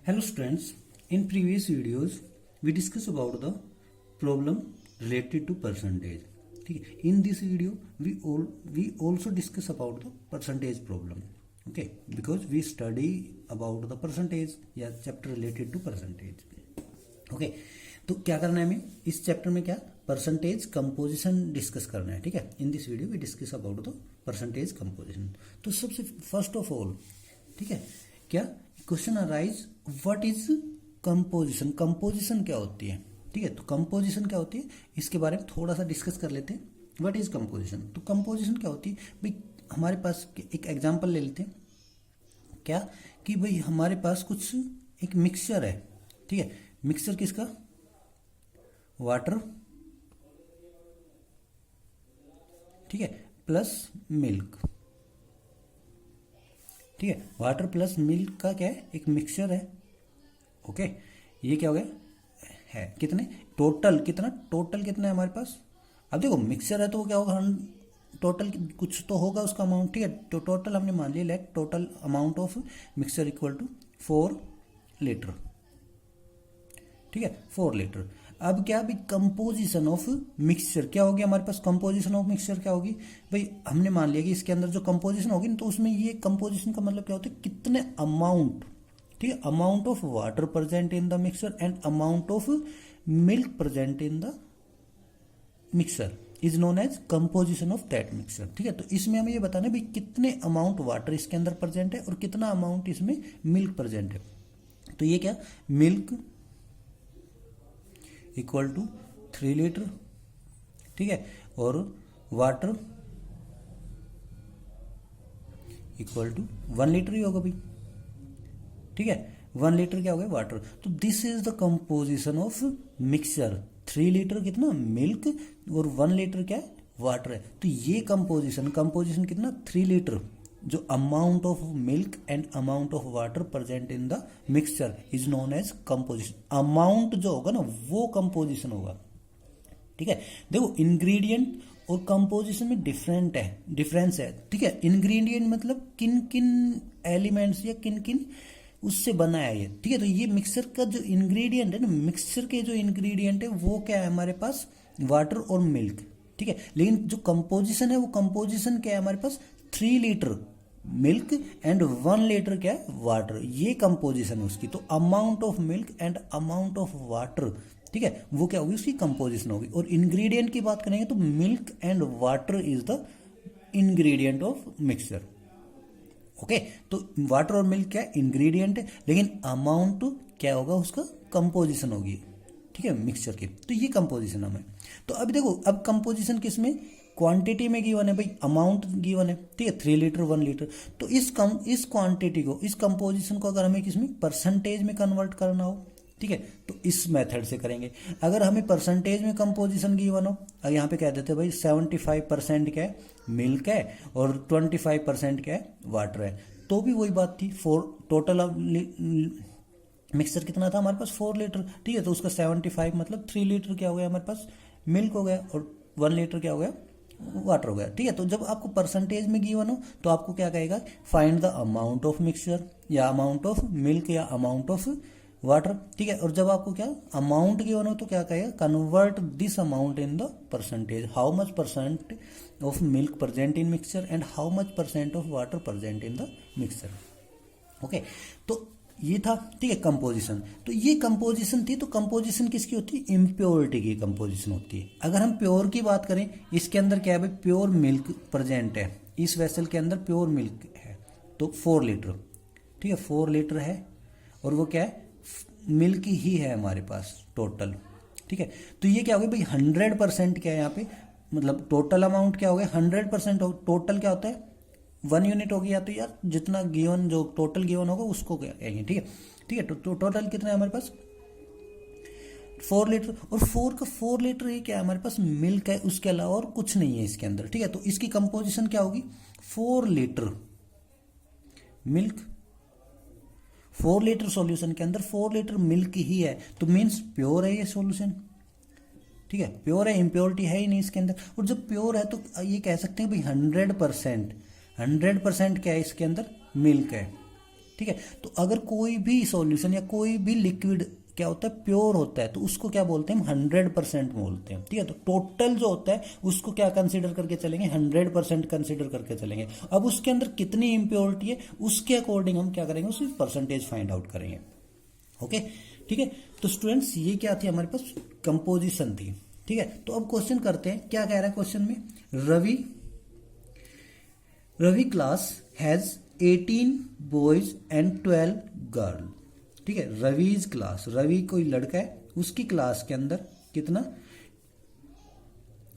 Hello students, in previous videos we discussed about the problem related to percentage. ठीक है, in this video we also discuss about the percentage problem. Okay, because we study about the percentage या chapter related to percentage. Okay, तो क्या करना है हमें इस chapter में क्या परसेंटेज कंपोजिशन डिस्कस करना है. ठीक है, in this video we discuss about the percentage composition. तो सबसे फर्स्ट ऑफ ऑल, ठीक है, क्या question arise what is composition. Composition क्या होती है. ठीक है, तो कंपोजिशन क्या होती है इसके बारे में थोड़ा सा डिस्कस कर लेते हैं. What is composition. तो कंपोजिशन क्या होती है भाई, हमारे पास एक एग्जांपल ले लेते हैं. क्या कि भाई हमारे पास कुछ एक मिक्सचर है. ठीक है, मिक्सचर किसका, वाटर, ठीक है, प्लस मिल्क. ठीक है, वाटर प्लस मिल्क का क्या है, एक मिक्सचर है. ओके, ये क्या हो गया है, कितने टोटल कितना है हमारे पास. अब देखो मिक्सचर है तो क्या होगा, हम टोटल कुछ तो होगा उसका अमाउंट. ठीक है, तो टोटल हमने मान लिया let total amount of mixture equal to 4 litre. ठीक है, 4 लीटर. अब क्या भी कंपोजिशन ऑफ मिक्सचर क्या होगी हमारे पास, कंपोजिशन ऑफ मिक्सचर क्या होगी भाई, हमने मान लिया कि इसके अंदर जो कंपोजिशन होगी ना, तो उसमें ये कंपोजिशन का मतलब क्या होता है, कितने अमाउंट. ठीक है, amount of water present in the mixture and amount of milk present in the mixture is known as composition of that mixture. ठीक है, तो इसमें हमें ये बताना है भाई कितने अमाउंट वाटर इसके अंदर प्रेजेंट है और कितना अमाउंट इसमें मिल्क प्रेजेंट है. तो ये क्या, मिल्क इक्वल टू 3 लीटर. ठीक है, और वाटर इक्वल टू 1 लीटर ही होगा भाई. ठीक है, 1 लीटर क्या हो गया, वाटर. तो this is the composition of mixture. 3 litre कितना मिल्क और 1 लीटर क्या है, वाटर है. तो ये कंपोजिशन कितना 3 लीटर, जो amount of milk and amount of water present in the mixture is known as composition. Amount जो होगा ना वो कंपोजिशन होगा. ठीक है, देखो इंग्रेडिएंट और कंपोजिशन में डिफरेंस है. ठीक है, इंग्रेडिएंट मतलब किन किन एलिमेंट्स या किन किन उससे बना है ये. ठीक है, तो ये मिक्सचर का जो इंग्रेडिएंट है ना, मिक्सचर के जो इंग्रेडिएंट है वो क्या है हमारे पास, वाटर और मिल्क. ठीक है, लेकिन जो कंपोजिशन है वो कंपोजिशन क्या है हमारे पास, 3 लीटर मिल्क एंड 1 लीटर क्या है, वाटर. ये कंपोजिशन है उसकी. तो amount of milk and amount of water, ठीक है, वो क्या होगी, उसकी कंपोजिशन होगी. और इंग्रेडिएंट की बात करेंगे तो milk and water is the ingredient of mixture. Okay, तो वाटर और मिल्क क्या इंग्रेडिएंट है, लेकिन अमाउंट क्या होगा, उसका कंपोजिशन होगी. ठीक है, मिक्सचर की. तो ये कंपोजिशन हमें. तो अभी देखो, अब कंपोजिशन किसमें, क्वांटिटी में गिवन है भाई, अमाउंट गिवन है. ठीक है, 3 लीटर 1 लीटर. तो इस क्वांटिटी को, इस कंपोजिशन को अगर हमें किसमें परसेंटेज में कन्वर्ट करना हो, ठीक है, तो इस मेथड से करेंगे. अगर हमें परसेंटेज में कंपोजिशन गिवन हो, यहाँ पे कह देते हैं भाई 75% क्या है, मिल्क है और 25% क्या है, वाटर है, तो भी वही बात थी. टोटल मिक्सचर कितना था हमारे पास, 4 लीटर. ठीक है, तो उसका 75 मतलब 3 लीटर क्या हो गया हमारे पास, मिल्क हो गया, और 1 लीटर क्या हो गया, वाटर हो गया. ठीक है, तो जब आपको परसेंटेज में गिवन हो तो आपको क्या कहेगा, find the amount of mixture या अमाउंट ऑफ मिल्क या अमाउंट ऑफ वाटर. ठीक है, और जब आपको क्या अमाउंट गिवन हो तो क्या कहेगा, convert this amount in the percentage. How much percent of milk present in mixture and how much percent of water present in the mixture. Okay, तो ये था. ठीक है, कंपोजिशन. तो ये कंपोजिशन थी. तो कंपोजिशन किसकी होती है, इम्प्योरिटी की कंपोजिशन होती है. अगर हम प्योर की बात करें, इसके अंदर क्या है भाई, प्योर मिल्क प्रेजेंट है, इस वेसल के अंदर प्योर मिल्क है, तो 4 लीटर. ठीक है, 4 लीटर है, और वो क्या है, मिल्क ही है हमारे पास टोटल. ठीक है, तो ये क्या हो गया भाई, 100% क्या है यहाँ पे, मतलब टोटल अमाउंट क्या हो गया, 100% टोटल क्या होता है, 1 यूनिट हो गया. तो यार जितना गिवन, जो टोटल गिवन होगा उसको क्या कहेंगे. ठीक है, ठीक है, तो टोटल कितना है हमारे पास, 4 लीटर. और 4 लीटर ही क्या है हमारे पास, मिल्क है, उसके अलावा और कुछ नहीं है इसके अंदर. ठीक है, तो इसकी कंपोजिशन क्या होगी, 4 लीटर मिल्क, 4 लीटर सॉल्यूशन के अंदर 4 लीटर मिल्क ही है, तो मीन्स प्योर है ये सॉल्यूशन. ठीक है, प्योर है, इम्प्योरिटी है ही नहीं इसके अंदर. और जब प्योर है तो ये कह सकते हैं भाई 100% क्या है इसके अंदर, मिल्क है. ठीक है। तो अगर कोई भी सॉल्यूशन या कोई भी लिक्विड क्या होता है, प्योर होता है, तो उसको क्या बोलते हैं हम 100% बोलते हैं, ठीक है। तो टोटल जो होता है उसको क्या कंसीडर करके चलेंगे, 100% कंसीडर करके चलेंगे। अब उसके अंदर कितनी इम्प्योरिटी है उसके अकॉर्डिंग हम क्या करेंगे, उसकी परसेंटेज फाइंड आउट करेंगे। ओके, ठीक है। तो स्टूडेंट्स ये क्या थी हमारे पास, कंपोजिशन थी, ठीक है। तो अब क्वेश्चन करते हैं, क्या कह रहा है क्वेश्चन में, Ravi class has 18 boys and 12 girl, ठीक है। रविज क्लास, रवि कोई लड़का है, उसकी क्लास के अंदर कितना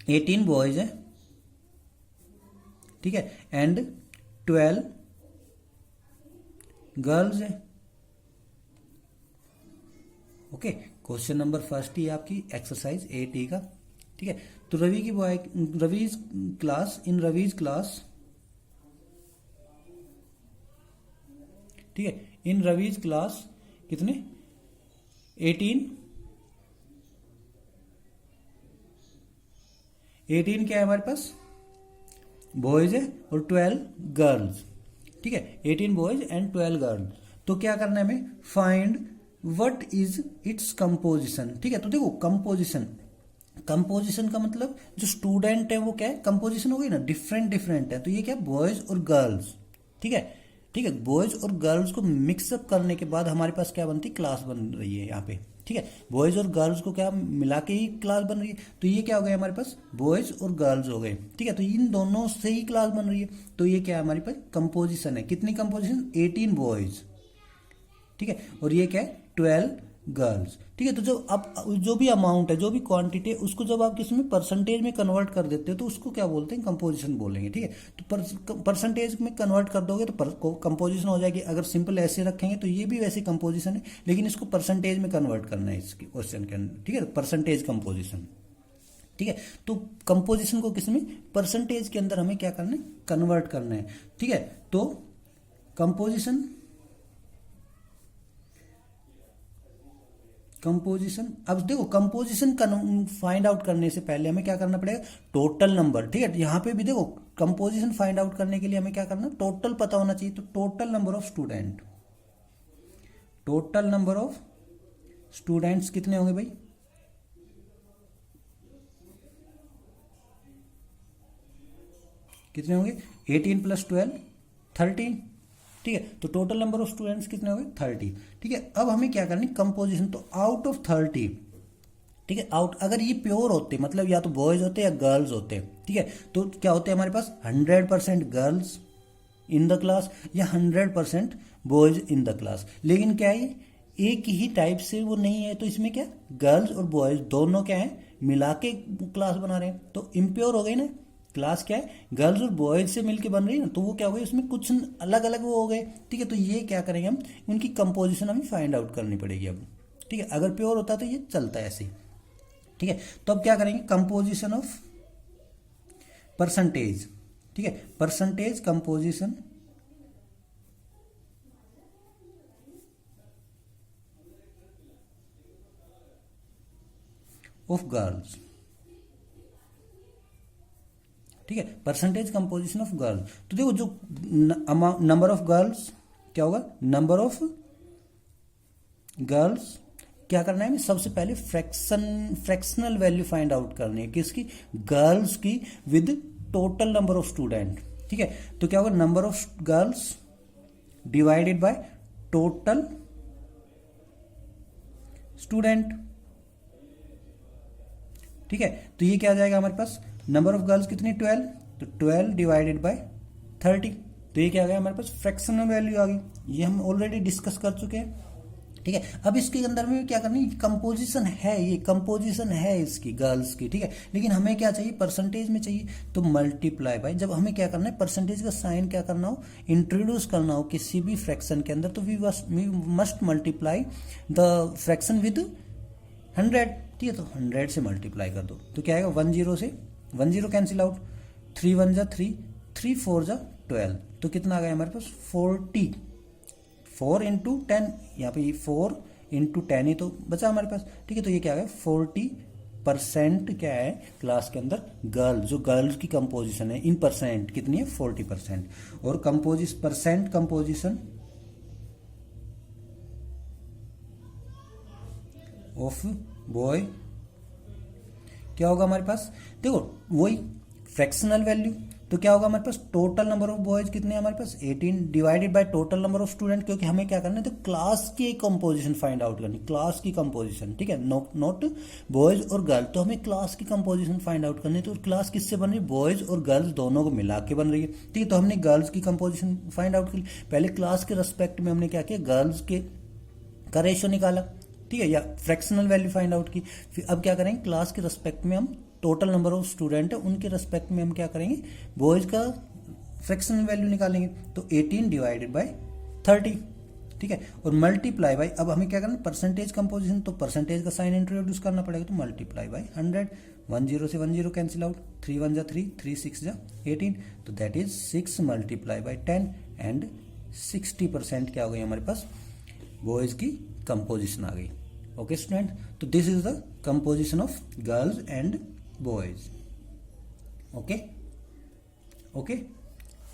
18 बॉयज है, ठीक है, एंड 12 गर्ल्स है। ओके, क्वेश्चन नंबर फर्स्ट ही आपकी एक्सरसाइज 8 का, ठीक है। तो रवीज क्लास, इन रवीज क्लास, ठीक है, इन रवीज क्लास कितने 18 क्या है हमारे पास, बॉयज है और 12 गर्ल्स, ठीक है। 18 बॉयज एंड 12 गर्ल्स। तो क्या करना है हमें, find what is its composition, ठीक है। तो देखो कंपोजिशन, कंपोजिशन का मतलब जो स्टूडेंट है वो क्या है, कंपोजिशन हो गई ना, डिफरेंट डिफरेंट है, तो ये क्या बॉयज और गर्ल्स, ठीक है, ठीक है। बॉयज और गर्ल्स को मिक्सअप करने के बाद हमारे पास क्या बनती, क्लास बन रही है यहाँ पे, ठीक है। बॉयज और गर्ल्स को क्या मिला के ही क्लास बन रही है, तो ये क्या हो गया हमारे पास, बॉयज और गर्ल्स हो गए, ठीक है। तो इन दोनों से ही क्लास बन रही है, तो ये क्या है हमारे पास, कंपोजिशन है। कितनी कंपोजिशन, 18 बॉयज, ठीक है, और ये क्या है 12 गर्ल्स, ठीक है। तो जब आप जो भी अमाउंट है, जो भी क्वांटिटी है, उसको जब आप किसमें परसेंटेज में कन्वर्ट कर देते हो तो उसको क्या बोलते हैं, कंपोजिशन बोलेंगे, ठीक है। तो परसेंटेज में कन्वर्ट कर दोगे तो कंपोजिशन हो जाएगी। अगर सिंपल ऐसे रखेंगे तो ये भी वैसे कंपोजिशन है, लेकिन इसको परसेंटेज में कन्वर्ट करना है इसके क्वेश्चन के अंदर, ठीक है, परसेंटेज कंपोजिशन, ठीक है। तो कंपोजिशन को किसमें, परसेंटेज के अंदर हमें क्या करना है, कन्वर्ट करना है, ठीक है। तो कंपोजिशन अब देखो कंपोजिशन फाइंड आउट करने से पहले हमें क्या करना पड़ेगा, टोटल नंबर, ठीक है। यहाँ पे भी देखो कंपोजिशन फाइंड आउट करने के लिए हमें क्या करना, टोटल पता होना चाहिए। तो total number of student, total number of students कितने होंगे भाई, कितने होंगे, 18 + 12 13, ठीक है। तो टोटल नंबर ऑफ स्टूडेंट्स कितने हो गए, 30, ठीक है। अब हमें क्या करनी, कंपोजिशन, तो आउट ऑफ 30, ठीक है, आउट, अगर ये प्योर होते मतलब या तो बॉयज होते या गर्ल्स होते, ठीक है, तो क्या होते हमारे पास 100% गर्ल्स इन द क्लास या 100% बॉयज इन द क्लास। लेकिन क्या है, एक ही टाइप से वो नहीं है, तो इसमें क्या, गर्ल्स और बॉयज दोनों क्या है मिला के क्लास बना रहे हैं, तो इम्प्योर हो गई ना क्लास, क्या है गर्ल्स और बॉयज से मिलके बन रही है ना, तो वो क्या हो गई, उसमें कुछ अलग अलग वो हो गए, ठीक है। तो ये क्या करेंगे हम, उनकी कंपोजिशन हमें फाइंड आउट करनी पड़ेगी अब, ठीक है। अगर प्योर होता तो ये चलता है ऐसे ही, ठीक है। तो अब क्या करेंगे, कंपोजिशन ऑफ परसेंटेज, ठीक है, परसेंटेज कंपोजिशन ऑफ गर्ल्स, ठीक है, परसेंटेज कंपोजिशन ऑफ गर्ल्स। तो देखो जो नंबर ऑफ गर्ल्स क्या होगा, नंबर ऑफ गर्ल्स क्या करना है, सबसे पहले फ्रैक्शनल वैल्यू फाइंड आउट करनी है, किसकी, गर्ल्स की with total number of student, ठीक है। तो क्या होगा, number of girls divided by total student, ठीक है। तो ये क्या आ जाएगा हमारे पास, नंबर ऑफ गर्ल्स कितनी 12, तो 12 डिवाइडेड बाय 30, तो ये क्या आ गया हमारे पास, फ्रैक्शनल वैल्यू आ गई, ये हम ऑलरेडी डिस्कस कर चुके हैं, ठीक है। अब इसके अंदर में क्या करनी, कंपोजिशन है, ये कंपोजिशन है इसकी गर्ल्स की, ठीक है। लेकिन हमें क्या चाहिए, परसेंटेज में चाहिए, तो मल्टीप्लाई बाय, जब हमें क्या करना है, परसेंटेज का साइन क्या करना हो, इंट्रोड्यूस करना हो किसी भी फ्रैक्शन के अंदर, तो we must multiply the fraction with 100, ठीक है। तो 100 से मल्टीप्लाई कर दो, तो क्या आएगा, 10 से 10 कैंसिल आउट, 3 1 जा 3, 3 4 जा 12, तो कितना आ गया हमारे पास 40, 4 × 10, यहाँ पे 4 × 10 ही तो बचा हमारे पास, ठीक है। तो ये क्या आ गया, 40% क्या है क्लास के अंदर गर्ल, जो गर्ल्स की कंपोजिशन है इन परसेंट कितनी है, 40%, और परसेंट कंपोजिशन ऑफ बॉय क्या होगा हमारे पास, देखो वही फ्रैक्शनल वैल्यू, तो क्या होगा हमारे पास टोटल नंबर ऑफ बॉयज कितने हैं हमारे पास 18 divided by total number of student, क्योंकि हमें क्या करना है तो क्लास की कंपोजिशन फाइंड आउट करनी, क्लास की कंपोजिशन, ठीक है, नॉट बॉयज और गर्ल, तो हमें क्लास की कंपोजिशन फाइंड आउट करनी है। तो क्लास किससे बन रही है, बॉयज और गर्ल्स दोनों को मिला के बन रही है, ठीक है। तो हमने गर्ल्स की कंपोजिशन फाइंड आउट की, पहले क्लास के रेस्पेक्ट में हमने क्या किया, गर्ल्स के का रेशियो निकाला, ठीक है, या फ्रैक्शनल वैल्यू फाइंड आउट की। फिर अब क्या करेंगे, क्लास के रेस्पेक्ट में हम टोटल नंबर ऑफ स्टूडेंट है उनके रेस्पेक्ट में हम क्या करेंगे, बॉयज का फ्रैक्शनल वैल्यू निकालेंगे। तो 18 डिवाइडेड बाय 30, ठीक है, और मल्टीप्लाई बाय, अब हमें क्या करना है परसेंटेज कंपोजिशन, तो परसेंटेज का साइन इंट्रोड्यूस करना पड़ेगा, तो मल्टीप्लाई बाय 100, 10 से 10 कैंसिल आउट, 3 1 जा 3, 3 6 जा 18, तो that is 6 multiply by 10 and 60% क्या हो गई हमारे पास बॉयज की कंपोजिशन आ गई। ओके स्टूडेंट, तो this is the composition of girls and boys. Okay okay,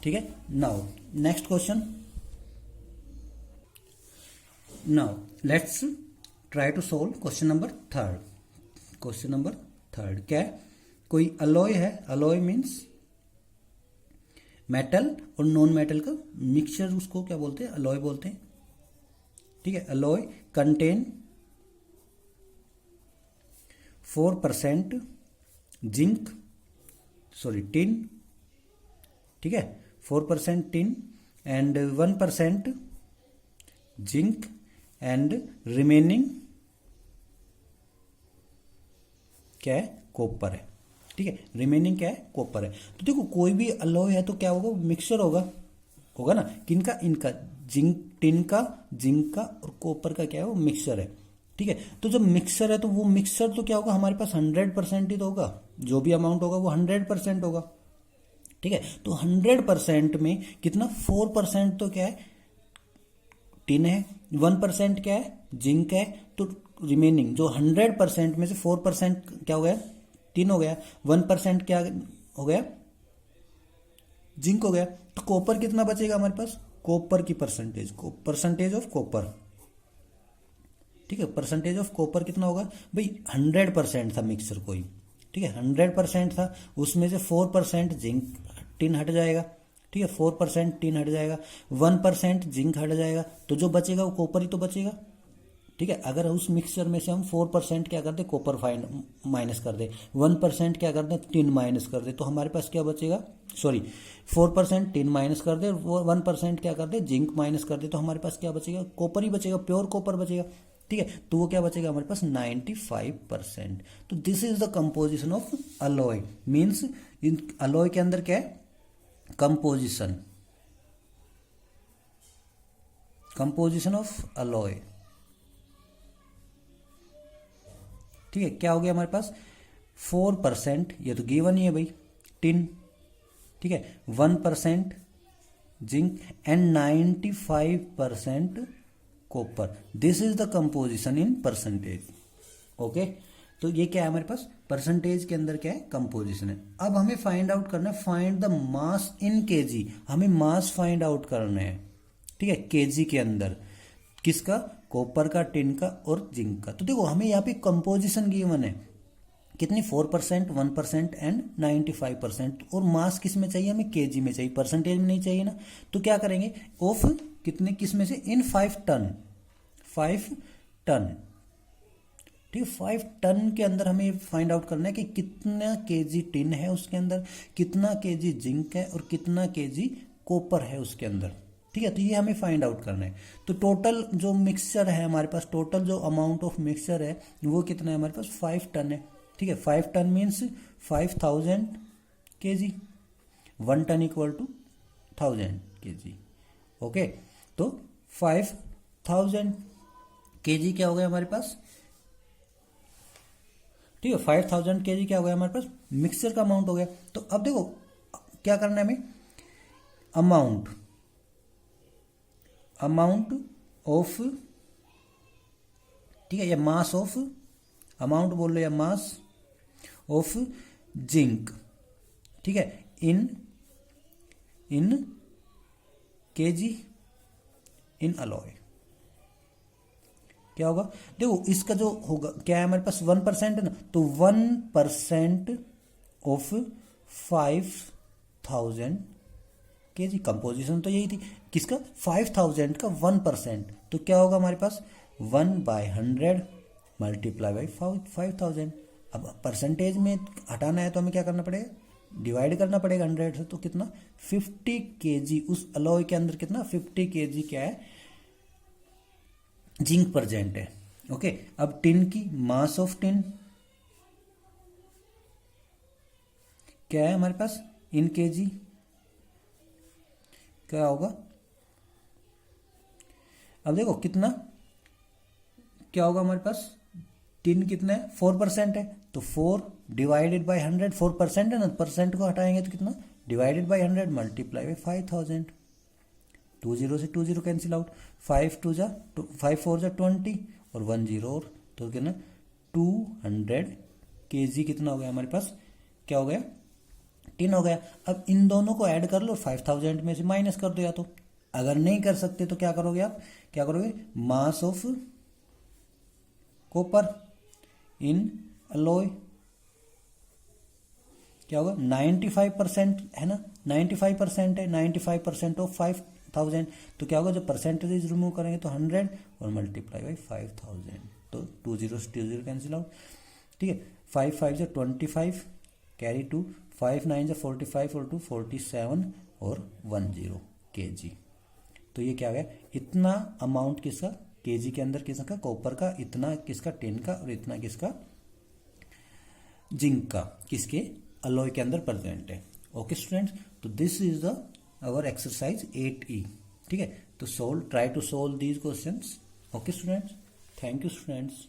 ठीक है। Now next question, now let's try to solve question number third. Question number third क्या है, कोई अलॉय है, अलॉय मीन्स मेटल और नॉन मेटल का mixture, उसको क्या बोलते हैं, अलॉय बोलते हैं, ठीक है। Alloy contain 4% zinc, sorry tin, ठीक है, 4% tin and 1% zinc and remaining क्या है, कॉपर है, ठीक है, रिमेनिंग क्या है, कॉपर है। तो देखो कोई भी अलॉय है तो क्या होगा, मिक्सचर होगा, होगा ना, किनका, इनका, जिंक, टिन का, जिंक का और कॉपर का क्या है वो मिक्सचर है, ठीक है। तो जब मिक्सचर है तो वो मिक्सचर तो क्या होगा हमारे पास 100% ही तो होगा, जो भी अमाउंट होगा वो 100% होगा, ठीक है। तो 100% में कितना, 4% तो क्या है, टिन है, 1% क्या है, जिंक है, तो रिमेनिंग जो 100% में से 4% क्या हो गया, टिन हो गया, 1% क्या हो गया, जिंक हो गया, तो कॉपर कितना बचेगा हमारे पास, कॉपर की परसेंटेज को, परसेंटेज ऑफ कॉपर, ठीक है, परसेंटेज ऑफ कॉपर कितना होगा भाई, 100% था मिक्सचर कोई, ठीक है, 100% था, उसमें से 4% जिंक टिन हट जाएगा, ठीक है, 4% टिन हट जाएगा, 1% जिंक हट जाएगा, तो जो बचेगा वो कॉपर ही तो बचेगा, ठीक है। अगर उस मिक्सचर में से हम 4% क्या कर दे, कॉपर फाइन माइनस कर दे, 1% क्या कर दे, टिन माइनस कर दे, तो हमारे पास क्या बचेगा, सॉरी 4% टिन माइनस कर दे, 1% क्या कर दे, जिंक माइनस कर दे, तो हमारे पास क्या बचेगा, कॉपर ही बचेगा, प्योर कॉपर बचेगा, ठीक है। तो वो क्या बचेगा हमारे पास 95%। तो this is the composition of alloy, means in alloy के अंदर क्या है, कंपोजिशन, कंपोजिशन ऑफ अलॉय, ठीक है। क्या हो गया हमारे पास 4%, ये तो गिवन ही है भाई, टिन, ठीक है, 1% zinc and 95% copper, this is the composition in percentage. Okay, तो ये क्या है हमारे पास, परसेंटेज के अंदर क्या है, कंपोजिशन है। अब हमें फाइंड आउट करना है, find the mass in KG, हमें मास फाइंड आउट करना है, ठीक है, केजी के अंदर, किसका, कॉपर का, टिन का और जिंक का। तो देखो हमें यहाँ पे कंपोजिशन गिवन है, कितनी, 4%, 1% एंड 95%, और मास किस में चाहिए हमें, केजी में चाहिए, परसेंटेज में नहीं चाहिए ना। तो क्या करेंगे, ऑफ कितने, किस में से, इन 5 टन, 5 टन, ठीक है, 5 टन के अंदर हमें फाइंड आउट करना है कि कितना केजी टिन है उसके अंदर, कितना केजी जिंक है और कितना केजी कॉपर है उसके अंदर, ठीक है। तो ये हमें फाइंड आउट करना है। तो टोटल जो मिक्सचर है हमारे पास, टोटल जो अमाउंट ऑफ मिक्सचर है वो कितना है हमारे पास, 5 टन है, ठीक है। 5 ton means 5000 KG, 1 ton equal to 1000 KG, okay. तो 5000 केजी क्या हो गया हमारे पास, ठीक है, 5000 केजी क्या हो गया हमारे पास, मिक्सचर का अमाउंट हो गया। तो अब देखो क्या करना है हमें, अमाउंट, अमाउंट ऑफ, ठीक है, या मास ऑफ, अमाउंट बोल लो या मास ऑफ जिंक, ठीक है, इन केजी इन अलॉय, क्या होगा, देखो इसका जो होगा क्या है हमारे पास 1% है ना, तो 1% ऑफ 5000 kg, कंपोजिशन तो यही थी किसका, 5000 का 1%, तो क्या होगा हमारे पास 1/100 मल्टीप्लाई बाई 5000। अब परसेंटेज में हटाना है तो हमें क्या करना पड़ेगा, डिवाइड करना पड़ेगा 100 से, तो कितना 50 kg, उस अलॉय के अंदर कितना 50 kg क्या है, जिंक प्रेजेंट है। ओके, अब टिन की मास ऑफ टिन क्या है हमारे पास इन केजी, क्या होगा, अब देखो कितना क्या होगा हमारे पास, टिन कितना है 4% है, तो 4 डिवाइडेड बाई 100, 4% है ना, परसेंट को हटाएंगे तो कितना डिवाइडेड बाई 100 मल्टीप्लाई बाई 5000, 20 से 20 कैंसिल आउट, 5 4 जा 20 और 1 0 और, तो कितना 200 kg कितना हो गया हमारे पास, क्या हो गया टिन हो गया। अब इन दोनों को ऐड कर लो, 5000 में से माइनस कर दो, या तो अगर नहीं कर सकते तो क्या करोगे आप, क्या करोगे mass of copper in alloy, क्या होगा 95% है ना, 95% है, 95% ऑफ 5000, तो क्या होगा जब परसेंटेज रिमूव करेंगे तो 100 और मल्टीप्लाई बाई 5000, तो 20 से 20 कैंसिल आउट, ठीक है, 5 5 से 25 कैरी 2, 5 9 से 45 और 2 47 और 10 kg, तो ये क्या गया, इतना अमाउंट किसका केजी के अंदर किसका कॉपर का, इतना किसका टिन का, और इतना किसका जिंक का, किसके अलॉय के अंदर प्रेजेंट है। ओके स्टूडेंट्स, तो this is the our exercise 8E, ठीक है, तो try to solve these questions. Okay students, thank you students.